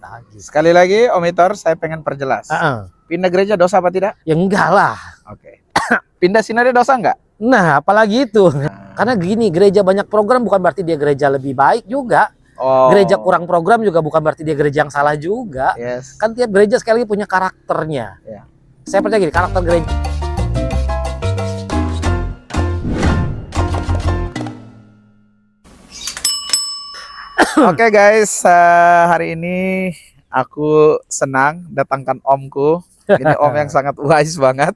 Nah, gitu. Sekali lagi Om Itor, saya pengen perjelas. Pindah gereja dosa apa tidak? Ya enggak lah. Oke. Pindah sinode dosa enggak? Nah, apalagi itu. Karena gini, gereja banyak program bukan berarti dia gereja lebih baik juga. Oh. Gereja kurang program juga bukan berarti dia gereja yang salah juga. Yes. Kan tiap gereja sekali lagi punya karakternya. Yeah. Saya percaya gini, karakter gereja. Oke guys, hari ini aku senang datangkan omku. Ini om yang sangat wise banget.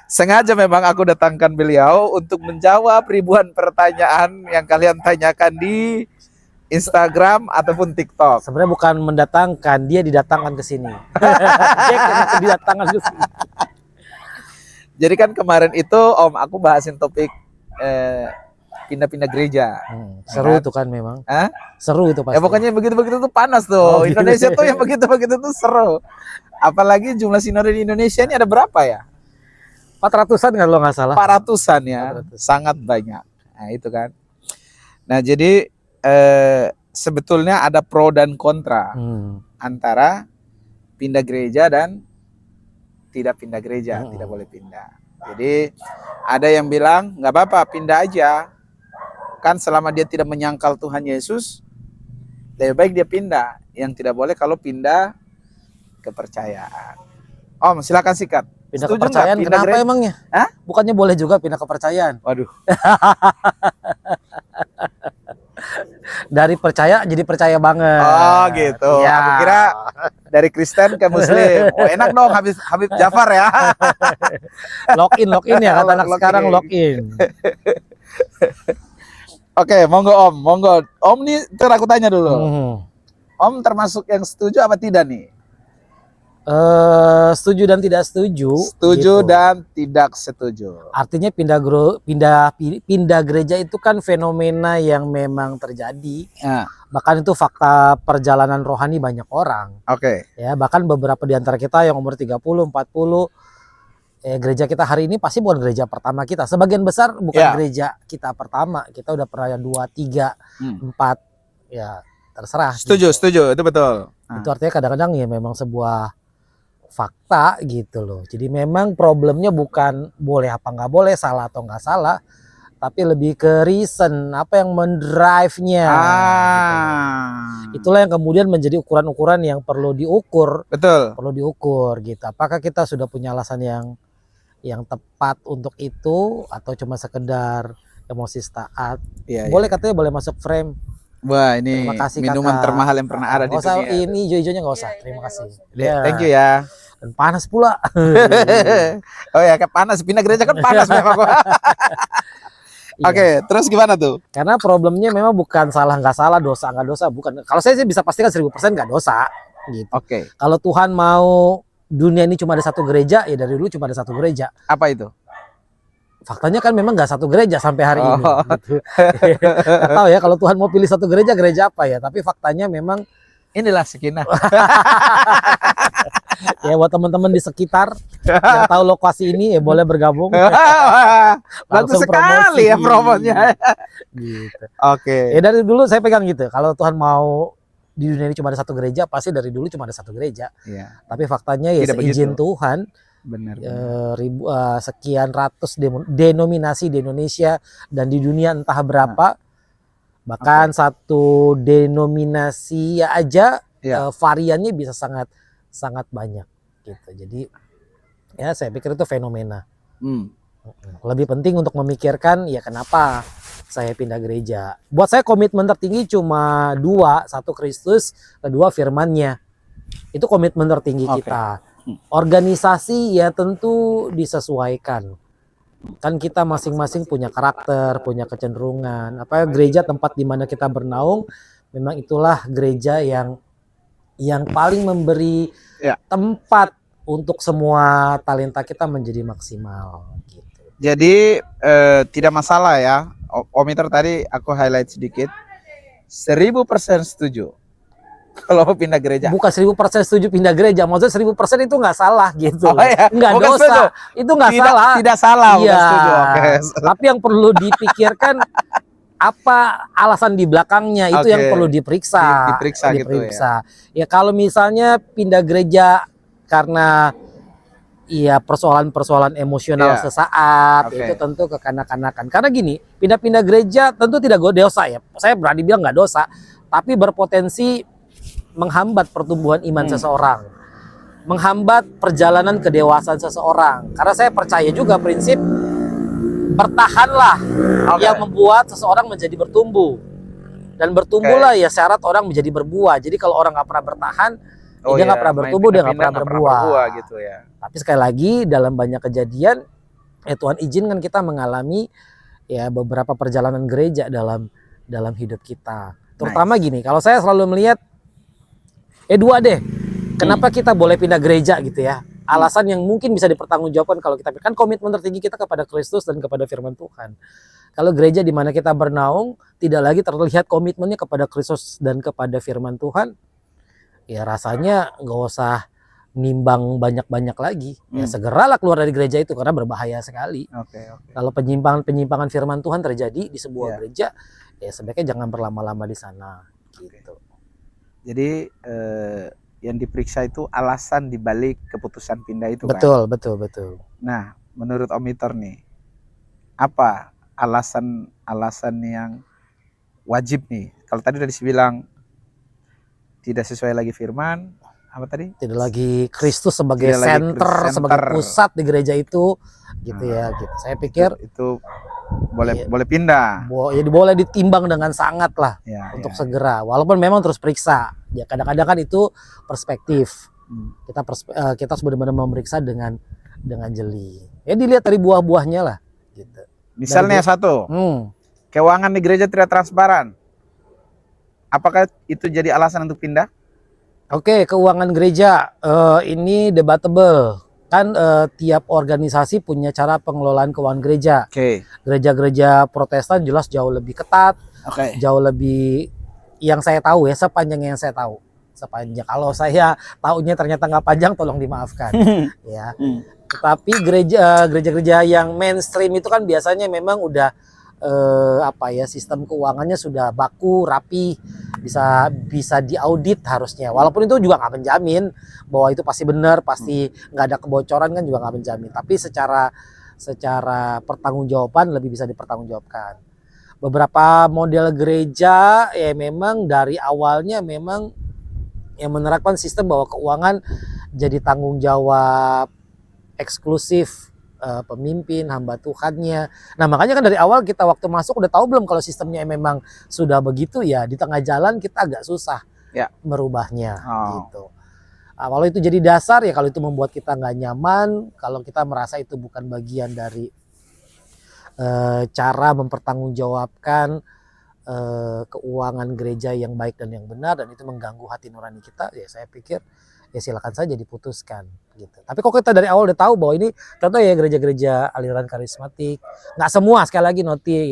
Sengaja memang aku datangkan beliau untuk menjawab ribuan pertanyaan yang kalian tanyakan di Instagram ataupun TikTok. Sebenarnya bukan mendatangkan, dia didatangkan ke sini. Dia didatangkan ke sini. Jadi kan kemarin itu om aku bahasin topik pindah-pindah gereja. Seru itu kan memang. Hah? Seru itu pasti. Ya pokoknya begitu-begitu tuh panas tuh. Oh, Indonesia gitu. tuh yang begitu-begitu tuh seru. Apalagi jumlah sinode di Indonesia ini ada berapa ya? 400-an kan lo nggak salah. 400-an ya. 400. Sangat banyak. Nah itu kan. Nah jadi sebetulnya ada pro dan kontra antara pindah gereja dan tidak pindah gereja. Tidak boleh pindah. Jadi ada yang bilang nggak apa-apa pindah aja. Kan selama dia tidak menyangkal Tuhan Yesus, lebih baik dia pindah. Yang tidak boleh kalau pindah kepercayaan. Om, silakan sikat. Pindah Setuju kepercayaan nggak pindah kenapa gereja? emangnya? Hah? Bukannya boleh juga pindah kepercayaan? Waduh. Dari percaya jadi percaya banget. Oh gitu. Ya. Aku kira dari Kristen ke Muslim. Oh enak dong Habib Jafar ya. Login ya kata anak Login. sekarang login. Oke, monggo Om, monggo. Om nih, ntar aku tanya dulu. Om termasuk yang setuju apa tidak nih? Setuju dan tidak setuju. Setuju gitu. dan tidak setuju. Artinya pindah gereja itu kan fenomena yang memang terjadi. Nah, Bahkan itu fakta perjalanan rohani banyak orang. oke. Ya, bahkan beberapa di antara kita yang umur 30, 40 gereja kita hari ini pasti bukan gereja pertama kita. Sebagian besar bukan Ya. gereja kita pertama. Kita udah pernah 2, 3, 4. Ya, terserah. Setuju, setuju, itu betul. Itu artinya kadang-kadang ya memang sebuah fakta gitu loh. Jadi memang problemnya bukan boleh apa nggak boleh, salah atau nggak salah, tapi lebih ke reason, apa yang mendrive-nya. Gitu. Itulah yang kemudian menjadi ukuran-ukuran yang perlu diukur. Betul. Perlu diukur gitu. Apakah kita sudah punya alasan yang tepat untuk itu atau cuma sekedar emosi saat? Iya, Boleh iya. katanya boleh masuk frame. Wah, ini Terima kasih, minuman Kakak. termahal yang pernah ada di Nggak usah, dunia. ini hijau-hijaunya nggak usah. Terima kasih. Thank you ya. Dan panas pula. Oh ya, kayak panas. Pindah gereja kan panas memang. Oke, terus gimana tuh? Karena problemnya memang bukan salah nggak salah, dosa nggak dosa, bukan. Kalau saya sih bisa pastikan 1000% nggak dosa, gitu. Oke, Kalau Tuhan mau dunia ini cuma ada satu gereja, ya dari dulu cuma ada satu gereja. apa itu? Faktanya kan memang nggak satu gereja sampai hari ini. Oh. Gitu. Nggak tahu ya kalau Tuhan mau pilih satu gereja apa ya? Tapi faktanya memang Inilah Sekinah. ya buat teman-teman di sekitar yang tahu lokasi ini ya boleh bergabung. Bagus Langsung sekali ya promosi. promonya. Gitu. Oke. Ya dari dulu saya pegang gitu. Kalau Tuhan mau di dunia ini cuma ada satu gereja, pasti dari dulu cuma ada satu gereja. Iya, Tapi faktanya ya Tidak seizin begitu. Tuhan benar. sekian ratus denominasi di Indonesia dan di dunia entah berapa. Bahkan satu denominasi aja Iya. variannya bisa sangat banyak gitu. Jadi ya saya pikir itu fenomena. Lebih penting untuk memikirkan ya kenapa saya pindah gereja. Buat saya komitmen tertinggi cuma dua, satu Kristus, kedua firman-Nya. Itu komitmen tertinggi kita. Organisasi ya tentu disesuaikan. Kan kita masing-masing punya karakter, punya kecenderungan. Gereja tempat di mana kita bernaung, memang itulah gereja yang paling memberi tempat untuk semua talenta kita menjadi maksimal gitu. Jadi tidak masalah ya. Om Iter tadi aku highlight sedikit. 1000% setuju kalau mau pindah gereja. Bukan 1000% setuju pindah gereja, maksudnya 1000% itu nggak salah gitu. Oh, iya. Nggak Bukan dosa, setuju. itu nggak salah. Tidak salah, bukan Iya. setuju. Oke. Tapi yang perlu dipikirkan apa alasan di belakangnya itu yang perlu diperiksa. Diperiksa gitu ya. Ya kalau misalnya pindah gereja karena iya persoalan-persoalan emosional sesaat, itu tentu kekanak-kanakan. Karena gini, pindah-pindah gereja tentu tidak dosa ya. Saya berani bilang nggak dosa, tapi berpotensi menghambat pertumbuhan iman seseorang, menghambat perjalanan kedewasaan seseorang. Karena saya percaya juga prinsip bertahanlah yang membuat seseorang menjadi bertumbuh, dan bertumbuhlah ya syarat orang menjadi berbuah. Jadi kalau orang nggak pernah bertahan, dia nggak pernah bertumbuh, dia nggak pernah berbuah gitu ya. Tapi sekali lagi dalam banyak kejadian, Tuhan izinkan kita mengalami ya beberapa perjalanan gereja dalam hidup kita. Terutama gini, kalau saya selalu melihat dua deh, kenapa kita boleh pindah gereja gitu ya? Alasan yang mungkin bisa dipertanggungjawabkan kalau kita kan komitmen tertinggi kita kepada Kristus dan kepada firman Tuhan. Kalau gereja di mana kita bernaung tidak lagi terlihat komitmennya kepada Kristus dan kepada firman Tuhan, ya rasanya nggak usah nimbang banyak-banyak lagi. Ya segeralah keluar dari gereja itu karena berbahaya sekali. Kalau penyimpangan firman Tuhan terjadi di sebuah gereja, ya sebaiknya jangan berlama-lama di sana. Gitu. Jadi yang diperiksa itu alasan dibalik keputusan pindah itu betul, kan? Betul. Nah, menurut Om Itor nih, apa alasan yang wajib nih? Kalau tadi udah dibilang tidak sesuai lagi firman, apa tadi? Tidak lagi Kristus sebagai center, sebagai pusat di gereja itu, gitu ya. Gitu. Saya pikir itu boleh pindah. Jadi boleh ditimbang dengan sangat lah untuk segera. Walaupun memang terus periksa. Ya kadang-kadang kan itu perspektif. Kita harus benar-benar memeriksa dengan jeli. Ya dilihat dari buah-buahnya lah. Gitu. Misalnya satu, keuangan di gereja tidak transparan. Apakah itu jadi alasan untuk pindah? Oke, keuangan gereja ini debatable. Kan tiap organisasi punya cara pengelolaan keuangan gereja. Gereja-gereja Protestan jelas jauh lebih ketat, jauh lebih yang saya tahu ya, sepanjang yang saya tahu. Sepanjang kalau saya tahunya ternyata nggak panjang, tolong dimaafkan. Ya. Tetapi gereja-gereja yang mainstream itu kan biasanya memang udah sistem keuangannya sudah baku, rapi, bisa diaudit harusnya. Walaupun itu juga nggak menjamin bahwa itu pasti benar, pasti nggak ada kebocoran kan juga nggak menjamin. Tapi secara pertanggungjawaban lebih bisa dipertanggungjawabkan. Beberapa model gereja ya memang dari awalnya memang yang menerapkan sistem bahwa keuangan jadi tanggung jawab eksklusif pemimpin, hamba Tuhannya. Nah makanya kan dari awal kita waktu masuk udah tahu belum kalau sistemnya memang sudah begitu, ya di tengah jalan kita agak susah merubahnya gitu. Kalau itu jadi dasar ya, kalau itu membuat kita nggak nyaman, kalau kita merasa itu bukan bagian dari cara mempertanggungjawabkan keuangan gereja yang baik dan yang benar, dan itu mengganggu hati nurani kita, ya saya pikir ya silakan saja diputuskan gitu. Tapi kok kita dari awal udah tahu bahwa ini contoh ya gereja-gereja aliran karismatik, nggak semua, sekali lagi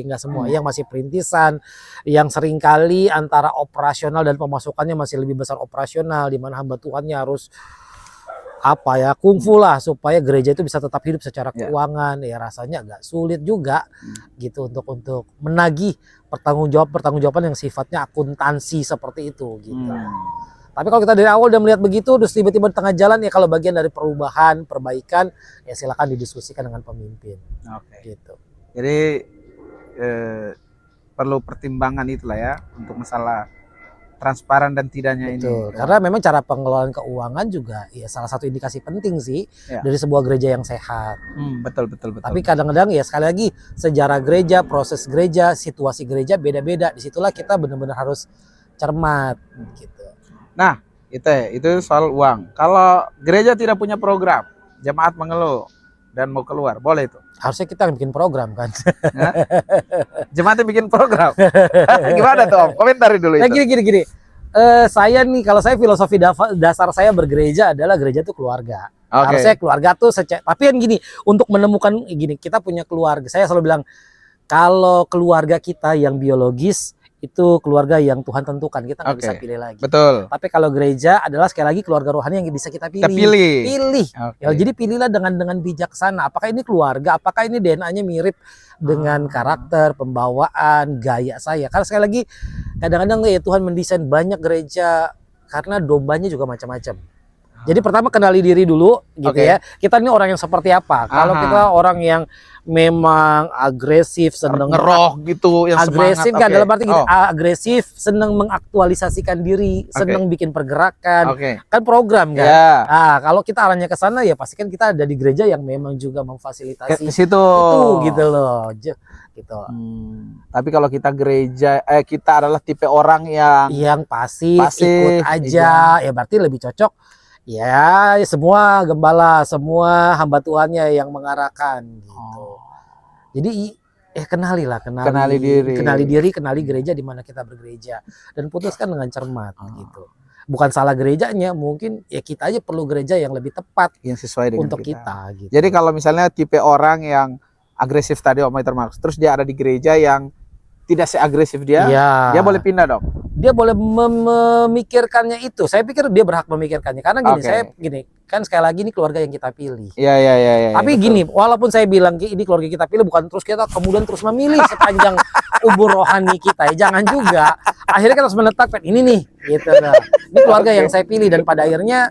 nggak semua, yang masih perintisan, yang seringkali antara operasional dan pemasukannya masih lebih besar operasional, di mana hamba Tuhannya harus kungfu lah supaya gereja itu bisa tetap hidup secara keuangan. Ya rasanya agak sulit juga gitu untuk menagih pertanggungjawaban yang sifatnya akuntansi seperti itu gitu. Tapi kalau kita dari awal udah melihat begitu, terus tiba-tiba di tengah jalan, ya kalau bagian dari perubahan, perbaikan, ya silakan didiskusikan dengan pemimpin. Gitu. Jadi perlu pertimbangan itulah ya untuk masalah transparan dan tidaknya. Betul. Ini. Karena memang cara pengelolaan keuangan juga ya salah satu indikasi penting sih dari sebuah gereja yang sehat. Betul. Tapi kadang-kadang ya sekali lagi sejarah gereja, proses gereja, situasi gereja beda-beda. Disitulah kita benar-benar harus cermat gitu. Nah, itu soal uang. Kalau gereja tidak punya program, jemaat mengeluh dan mau keluar, boleh itu? Harusnya kita bikin program kan. Jemaatnya bikin program. Gimana tuh Om? Komentari dulu itu. Nah, gini. Saya nih, kalau saya filosofi dasar saya bergereja adalah gereja itu keluarga. Harusnya keluarga tuh tapi kan gini, untuk menemukan kita punya keluarga. Saya selalu bilang kalau keluarga kita yang biologis itu keluarga yang Tuhan tentukan, kita nggak bisa Oke. pilih lagi. Betul. Tapi kalau gereja adalah sekali lagi keluarga rohani yang bisa kita pilih. Kita pilih. Pilih. Oke. Ya, jadi pilihlah dengan bijaksana. Apakah ini keluarga? Apakah ini DNA-nya mirip dengan karakter, pembawaan, gaya saya? Karena sekali lagi kadang-kadang ya Tuhan mendesain banyak gereja karena dombanya juga macam-macam. Jadi pertama kenali diri dulu gitu Oke. ya. Kita ini orang yang seperti apa? Kalau Aha. kita orang yang memang agresif, seneng Ngeroh gitu, yang agresif semangat. kan dalam arti gini, Oh, agresif, seneng mengaktualisasikan diri, seneng bikin pergerakan. Oke. Kan program kan. Ya. Kalau kita arahnya ke sana ya pastikan kita ada di gereja yang memang juga memfasilitasi Ke situ. itu gitu loh. Gitu. Tapi kalau kita kita adalah tipe orang Yang pasif, pasif, ikut aja, ya berarti lebih cocok ya semua gembala, semua hamba Tuhannya yang mengarahkan gitu. Jadi kenali diri, kenali gereja di mana kita bergereja dan putuskan dengan cermat gitu. Bukan salah gerejanya, mungkin ya kita aja perlu gereja yang lebih tepat yang sesuai dengan untuk kita gitu. Jadi kalau misalnya tipe orang yang agresif tadi Om Peter Marx, terus dia ada di gereja yang tidak seagresif dia boleh pindah dong. Dia boleh memikirkannya itu. Saya pikir dia berhak memikirkannya karena gini, kan sekali lagi ini keluarga yang kita pilih. Iya. Tapi gini, walaupun saya bilang ini keluarga kita pilih, bukan terus kita kemudian terus memilih sepanjang umur rohani kita ya, jangan juga. Akhirnya kita harus menetapkan ini nih, gitu. Nah, ini keluarga yang saya pilih dan pada akhirnya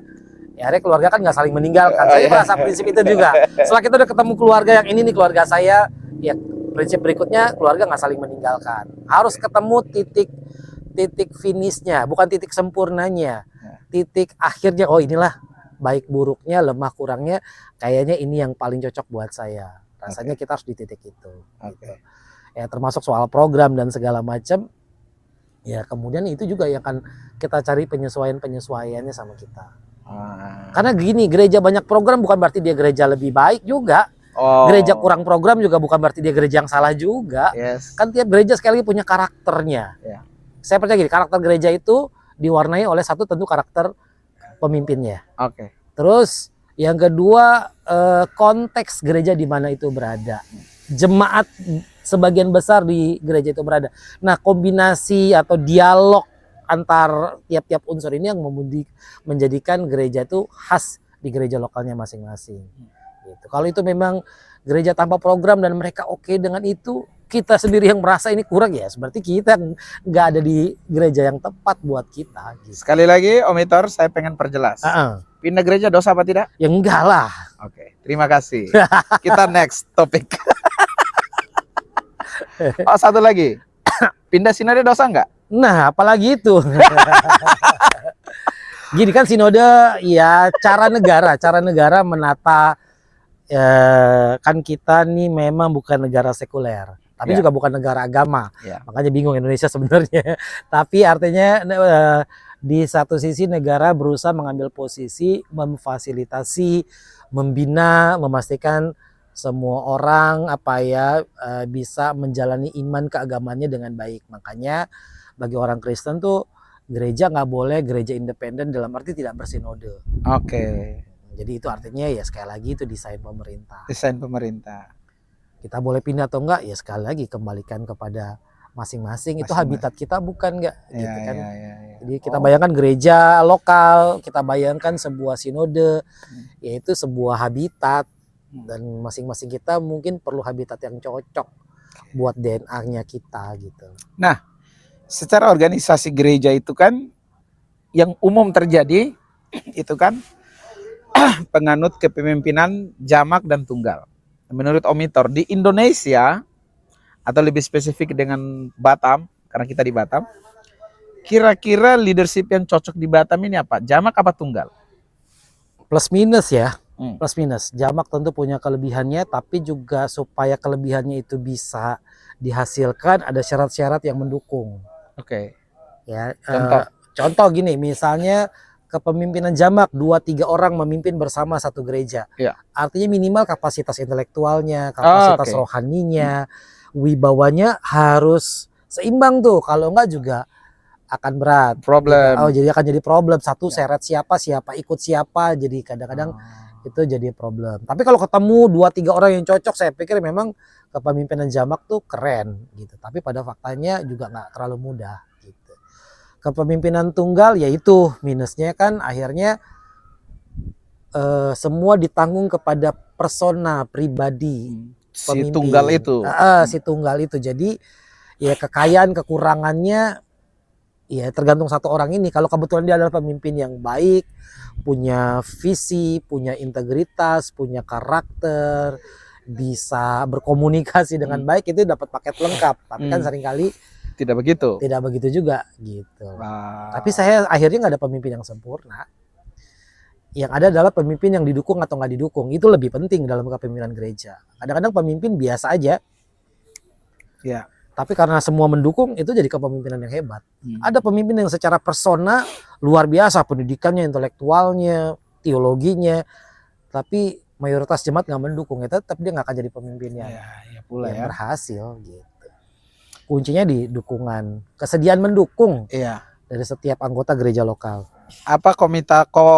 ya akhirnya keluarga kan nggak saling meninggalkan. Saya merasa prinsip itu juga. Setelah kita udah ketemu keluarga yang ini nih keluarga saya, ya prinsip berikutnya keluarga nggak saling meninggalkan. Harus ketemu titik finishnya, bukan titik sempurnanya, titik akhirnya. Oh inilah baik buruknya, lemah kurangnya, kayaknya ini yang paling cocok buat saya. Rasanya kita harus di titik itu. Gitu. Ya termasuk soal program dan segala macam. Ya kemudian itu juga yang akan kita cari penyesuaiannya sama kita. Karena gini, gereja banyak program bukan berarti dia gereja lebih baik juga. Gereja kurang program juga bukan berarti dia gereja yang salah juga. Kan tiap gereja sekali lagi punya karakternya. Saya percaya gini, karakter gereja itu diwarnai oleh satu tentu karakter pemimpinnya. Terus yang kedua konteks gereja di mana itu berada. Jemaat sebagian besar di gereja itu berada. Nah, kombinasi atau dialog antar tiap-tiap unsur ini yang menjadikan gereja itu khas di gereja lokalnya masing-masing. Gitu. Kalau itu memang gereja tanpa program dan mereka oke dengan itu, kita sendiri yang merasa ini kurang ya, seperti kita nggak ada di gereja yang tepat buat kita. Gitu. Sekali lagi Om Itor, saya pengen perjelas. Pindah gereja dosa apa tidak? Ya enggak lah. Oke, terima kasih. Kita next topik. Satu lagi. Pindah sinode dosa enggak? Nah, apalagi itu. Gini kan sinode ya cara negara menata kan kita nih memang bukan negara sekuler, tapi juga bukan negara agama. Makanya bingung Indonesia sebenarnya. Tapi artinya di satu sisi negara berusaha mengambil posisi memfasilitasi, membina, memastikan semua orang bisa menjalani iman keagamannya dengan baik. Makanya bagi orang Kristen tuh gereja nggak boleh gereja independen dalam arti tidak bersinode. Jadi itu artinya ya sekali lagi itu desain pemerintah. Kita boleh pindah atau enggak ya sekali lagi kembalikan kepada masing-masing. Itu habitat kita bukan enggak gitu kan. Jadi kita bayangkan gereja lokal, kita bayangkan sebuah sinode, yaitu sebuah habitat dan masing-masing kita mungkin perlu habitat yang cocok buat DNA-nya kita gitu. Nah, secara organisasi gereja itu kan yang umum terjadi itu kan penganut kepemimpinan jamak dan tunggal. Menurut Om Itor, di Indonesia atau lebih spesifik dengan Batam, karena kita di Batam, kira-kira leadership yang cocok di Batam ini apa? Jamak apa tunggal? Plus minus ya, plus minus. Jamak tentu punya kelebihannya, tapi juga supaya kelebihannya itu bisa dihasilkan ada syarat-syarat yang mendukung. Ya, contoh gini, misalnya kepemimpinan jamak 2-3 orang memimpin bersama satu gereja. Artinya minimal kapasitas intelektualnya, kapasitas rohaninya, wibawanya harus seimbang tuh. Kalau enggak juga akan berat. Problem. Jadi akan jadi problem. Satu seret siapa ikut siapa. Jadi kadang-kadang itu jadi problem. Tapi kalau ketemu 2-3 orang yang cocok, saya pikir memang kepemimpinan jamak tuh keren gitu. Tapi pada faktanya juga nggak terlalu mudah gitu. Kepemimpinan tunggal yaitu minusnya kan akhirnya semua ditanggung kepada persona pribadi Si pemimpin. tunggal itu. Si tunggal itu. Jadi ya kekayaan kekurangannya ya tergantung satu orang ini. Kalau kebetulan dia adalah pemimpin yang baik, punya visi, punya integritas, punya karakter, bisa berkomunikasi dengan baik, itu dapat paket lengkap. Tapi kan seringkali tidak begitu juga gitu. Tapi saya akhirnya nggak ada pemimpin yang sempurna. Yang ada adalah pemimpin yang didukung atau nggak didukung. Itu lebih penting dalam kepemimpinan gereja. Kadang-kadang pemimpin biasa aja. Ya. Tapi karena semua mendukung, itu jadi kepemimpinan yang hebat. Ada pemimpin yang secara persona luar biasa, pendidikannya, intelektualnya, teologinya, tapi mayoritas jemaat nggak mendukung, ya tetap dia nggak akan jadi pemimpin yang berhasil gitu. Kuncinya di dukungan, kesediaan mendukung dari setiap anggota gereja lokal. Apa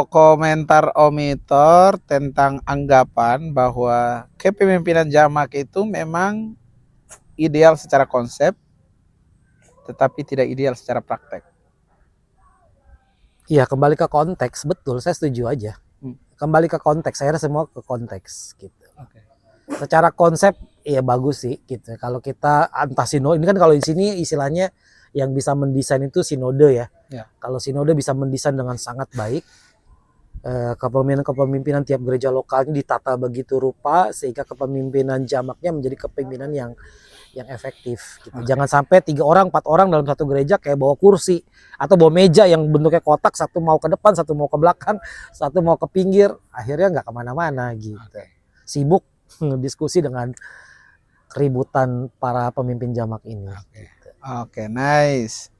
komentar Omitor tentang anggapan bahwa kepemimpinan jamak itu memang ideal secara konsep, tetapi tidak ideal secara praktek? Iya, kembali ke konteks, betul, saya setuju aja. Kembali ke konteks, saya semua ke konteks gitu. Secara konsep ya bagus sih gitu. Kalau kita entah sinode, ini kan kalau di sini istilahnya yang bisa mendesain itu sinode ya. Kalau sinode bisa mendesain dengan sangat baik, kepemimpinan tiap gereja lokalnya ditata begitu rupa sehingga kepemimpinan jamaknya menjadi kepemimpinan yang efektif gitu. Jangan sampai 3 orang 4 orang dalam satu gereja kayak bawa kursi atau bawa meja yang bentuknya kotak, satu mau ke depan, satu mau ke belakang, satu mau ke pinggir, akhirnya nggak kemana-mana gitu. Sibuk diskusi dengan keributan para pemimpin jamak ini. Oke, nice.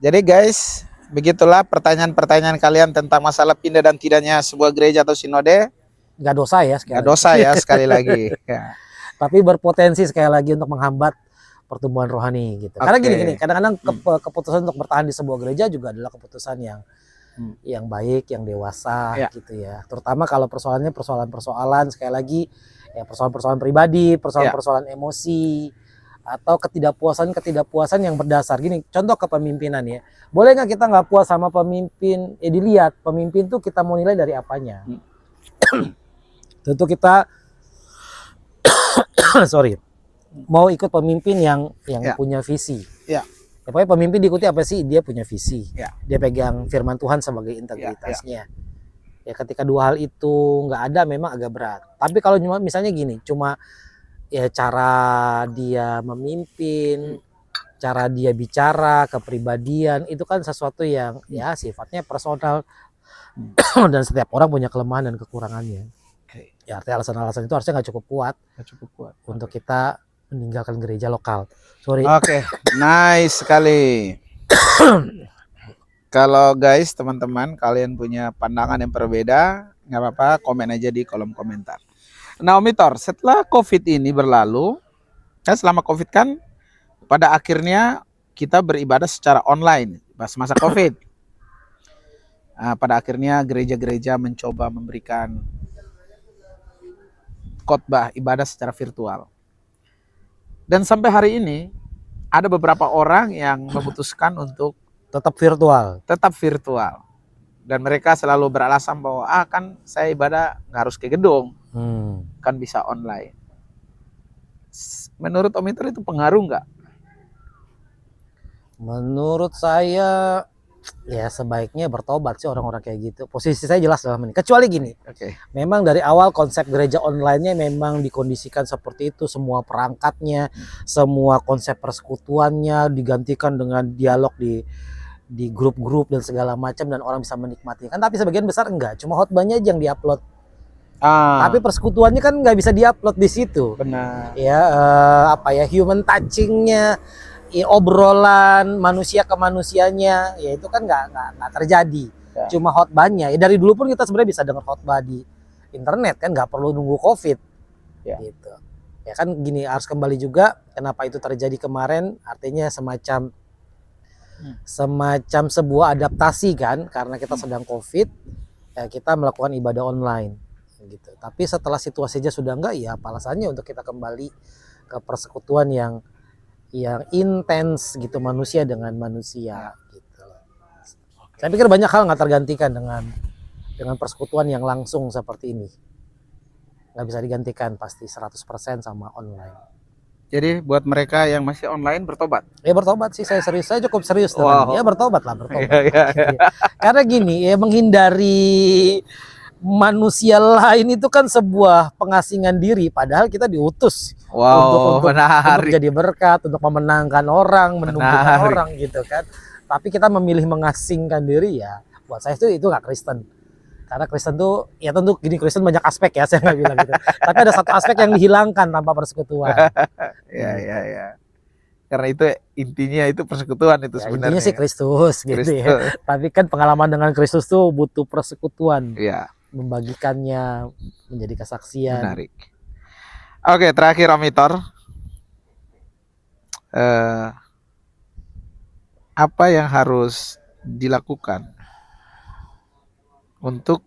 Jadi guys, begitulah pertanyaan-pertanyaan kalian tentang masalah pindah dan tidaknya sebuah gereja atau sinode. Nggak dosa ya sekali lagi. Ya. Tapi berpotensi sekali lagi untuk menghambat pertumbuhan rohani gitu. Karena gini, kadang-kadang keputusan untuk bertahan di sebuah gereja juga adalah keputusan yang baik, yang dewasa gitu ya. Terutama kalau persoalannya persoalan sekali lagi ya, persoalan pribadi, persoalan emosi, atau ketidakpuasan yang berdasar. Gini, contoh kepemimpinan ya. Boleh nggak kita nggak puas sama pemimpin? Dilihat pemimpin tuh kita mau nilai dari apanya. Tentu kita mau ikut pemimpin yang punya visi. Pokoknya pemimpin diikuti apa sih? Dia punya visi. Dia pegang firman Tuhan sebagai integritasnya. Ya ketika 2 hal itu nggak ada, memang agak berat. Tapi kalau misalnya gini, cuma ya cara dia memimpin, cara dia bicara, kepribadian, itu kan sesuatu yang ya sifatnya personal dan setiap orang punya kelemahan dan kekurangannya. Ya artinya alasan-alasan itu harusnya nggak cukup kuat untuk kita meninggalkan gereja lokal. Oke, nice sekali. Kalau guys, teman-teman, kalian punya pandangan yang berbeda, nggak apa-apa, komen aja di kolom komentar. Nah, Omitor, setelah COVID ini berlalu, kan selama COVID kan pada akhirnya kita beribadah secara online pas masa COVID. Nah, pada akhirnya gereja-gereja mencoba memberikan khotbah ibadah secara virtual. Dan sampai hari ini ada beberapa orang yang memutuskan untuk tetap virtual. Dan mereka selalu beralasan bahwa kan saya ibadah nggak harus ke gedung, kan bisa online. Menurut Om Itor itu pengaruh nggak? Menurut saya ya sebaiknya bertobat sih orang-orang kayak gitu. Posisi saya jelas dalam ini. Kecuali gini, memang dari awal konsep gereja online-nya memang dikondisikan seperti itu. Semua perangkatnya, semua konsep persekutuannya digantikan dengan dialog di grup-grup dan segala macam, dan orang bisa menikmati kan. Tapi sebagian besar enggak, cuma khotbahnya aja yang diupload. Tapi persekutuannya kan nggak bisa diupload di situ. Benar. Ya human touchingnya, obrolan manusia ke manusianya, ya itu kan nggak terjadi. Cuma khotbahnya. Ya dari dulu pun kita sebenarnya bisa dengar khotbah di internet kan, nggak perlu nunggu COVID. Gitu. Ya kan gini, harus kembali juga kenapa itu terjadi kemarin, artinya semacam sebuah adaptasi kan, karena kita sedang COVID, ya kita melakukan ibadah online. gitu. Tapi setelah situasinya sudah enggak, ya apa alasannya untuk kita kembali ke persekutuan yang intens gitu, manusia dengan manusia gitu. Saya pikir banyak hal nggak tergantikan dengan persekutuan yang langsung seperti ini. Nggak bisa digantikan pasti 100% sama online. Jadi buat mereka yang masih online bertobat. Ya bertobat sih, saya serius, saya cukup serius Wow. dengan ya bertobat. Iya. Karena gini ya, menghindari manusia lain itu kan sebuah pengasingan diri, padahal kita diutus untuk jadi berkat, untuk memenangkan orang, menumbuhkan orang gitu kan. Tapi kita memilih mengasingkan diri, ya buat saya itu nggak Kristen. Karena Kristen tuh ya tentu gini, Kristen banyak aspek ya, saya nggak bilang gitu. Tapi ada satu aspek yang dihilangkan tanpa persekutuan. Ya. Karena itu intinya itu persekutuan itu Ya, sebenarnya. intinya sih Kristus gitu ya. Tapi kan pengalaman dengan Kristus tuh butuh persekutuan. Ya. Membagikannya menjadi kesaksian. Menarik. Oke, terakhir Om Itor. Apa yang harus dilakukan untuk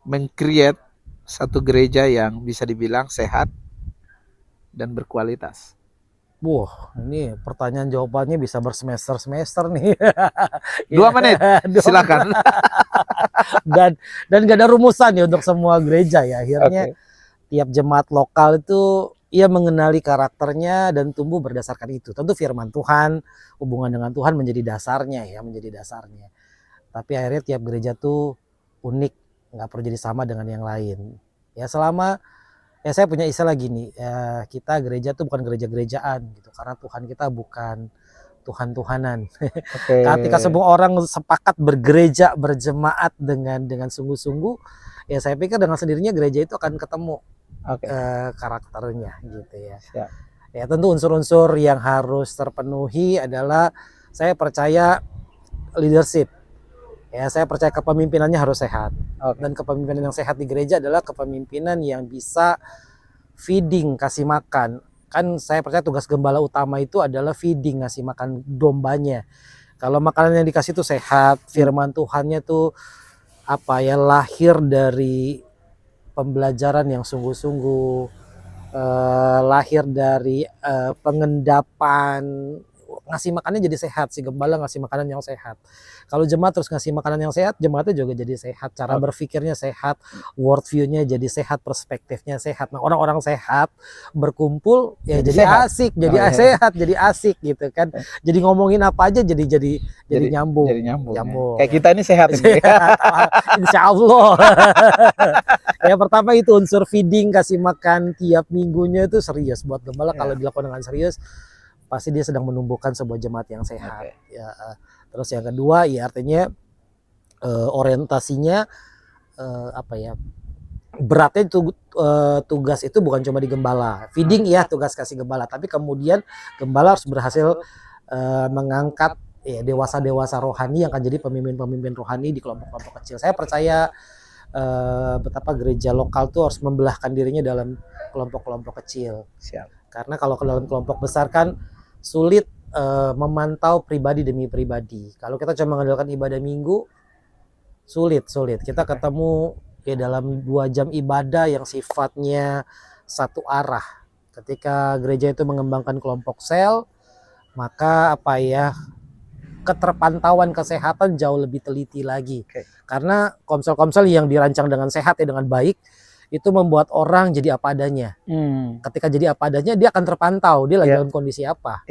meng-create satu gereja yang bisa dibilang sehat dan berkualitas? Wah, ini pertanyaan jawabannya bisa bersemester-semester nih. 2 menit, silakan. dan gak ada rumusan ya untuk semua gereja ya. Akhirnya tiap jemaat lokal itu ia mengenali karakternya dan tumbuh berdasarkan itu. Tentu firman Tuhan, hubungan dengan Tuhan menjadi dasarnya ya, menjadi dasarnya. Tapi akhirnya tiap gereja tuh unik, nggak perlu jadi sama dengan yang lain. Ya selama ya saya punya istilah gini, ya, kita gereja tuh bukan gereja-gerejaan gitu, karena Tuhan kita bukan Tuhan-Tuhanan. Ketika semua orang sepakat bergereja, berjemaat dengan sungguh-sungguh, ya saya pikir dengan sendirinya gereja itu akan ketemu karakternya gitu ya. Ya tentu unsur-unsur yang harus terpenuhi adalah saya percaya leadership. Ya, saya percaya kepemimpinannya harus sehat. Dan kepemimpinan yang sehat di gereja adalah kepemimpinan yang bisa feeding, kasih makan. Kan saya percaya tugas gembala utama itu adalah feeding, ngasih makan dombanya. Kalau makanan yang dikasih itu sehat, firman Tuhannya tuh lahir dari pembelajaran yang sungguh-sungguh, lahir dari pengendapan, ngasih makannya jadi sehat, si gembala ngasih makanan yang sehat. Kalau jemaat terus ngasih makanan yang sehat, jemaatnya juga jadi sehat, cara berpikirnya sehat, worldview-nya jadi sehat, perspektifnya sehat. Nah, orang-orang sehat berkumpul ya jadi asik, sehat, jadi asik gitu kan. Jadi ngomongin apa aja jadi nyambung. Jadi nyambung. Kayak kita ini sehat ini. Insya Allah. Ya pertama itu unsur feeding, kasih makan tiap minggunya itu serius buat gembala. Kalau dilakukan dengan serius, pasti dia sedang menumbuhkan sebuah jemaat yang sehat. Ya, terus yang kedua ya artinya orientasinya beratnya itu tugas itu bukan cuma di gembala. Feeding ya tugas kasih gembala, tapi kemudian gembala harus berhasil mengangkat ya dewasa-dewasa rohani yang akan jadi pemimpin-pemimpin rohani di kelompok-kelompok kecil. Saya percaya betapa gereja lokal tuh harus membelahkan dirinya dalam kelompok-kelompok kecil. Karena kalau ke dalam kelompok besar kan sulit memantau pribadi demi pribadi. Kalau kita cuma mengandalkan ibadah minggu, sulit. Kita ketemu ya dalam 2 jam ibadah yang sifatnya satu arah. Ketika gereja itu mengembangkan kelompok sel, maka keterpantauan kesehatan jauh lebih teliti lagi. Karena komsel-komsel yang dirancang dengan sehat ya dengan baik, itu membuat orang jadi apa adanya. Ketika jadi apa adanya, dia akan terpantau dia lagi dalam kondisi apa.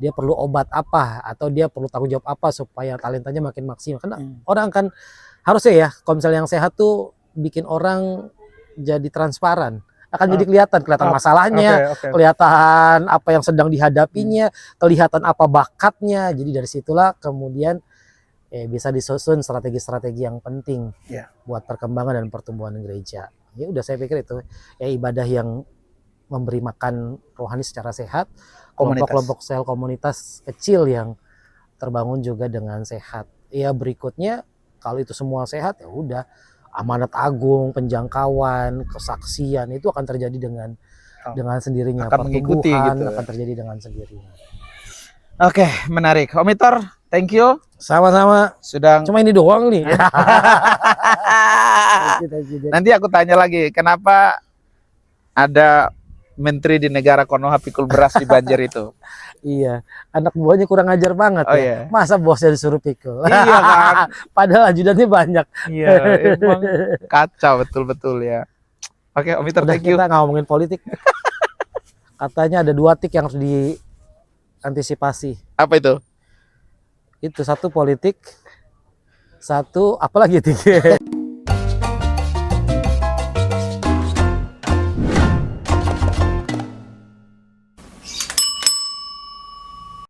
Dia perlu obat apa atau dia perlu tanggung jawab apa supaya talentanya makin maksimal. Karena orang kan harusnya ya komsel yang sehat tuh bikin orang jadi transparan. Akan jadi kelihatan masalahnya, kelihatan apa yang sedang dihadapinya, kelihatan apa bakatnya. Jadi dari situlah kemudian bisa disusun strategi-strategi yang penting buat perkembangan dan pertumbuhan gereja. Ya udah saya pikir itu ya ibadah yang memberi makan rohani secara sehat, kelompok-kelompok sel komunitas kecil yang terbangun juga dengan sehat. Ya berikutnya kalau itu semua sehat ya udah amanat agung, penjangkauan, kesaksian itu akan terjadi dengan sendirinya. Akan mengikuti gitu. Akan terjadi dengan sendirinya. Oke, menarik. Om Itor, thank you Sama-sama. sudah. Cuma ini doang nih. Nanti aku tanya lagi, kenapa ada menteri di negara Konoha pikul beras di Banjar itu? Iya, anak buahnya kurang ajar banget Oh, ya. iya. Masa bosnya disuruh pikul? Iya kan? Padahal ajudannya banyak. Iya, emang kacau betul-betul ya. Oke, Om Peter, Udah, thank you. kita nggak ngomongin politik. Katanya ada 2 tik yang harus diantisipasi. Apa itu? Itu 1 politik, 1 apalagi tik.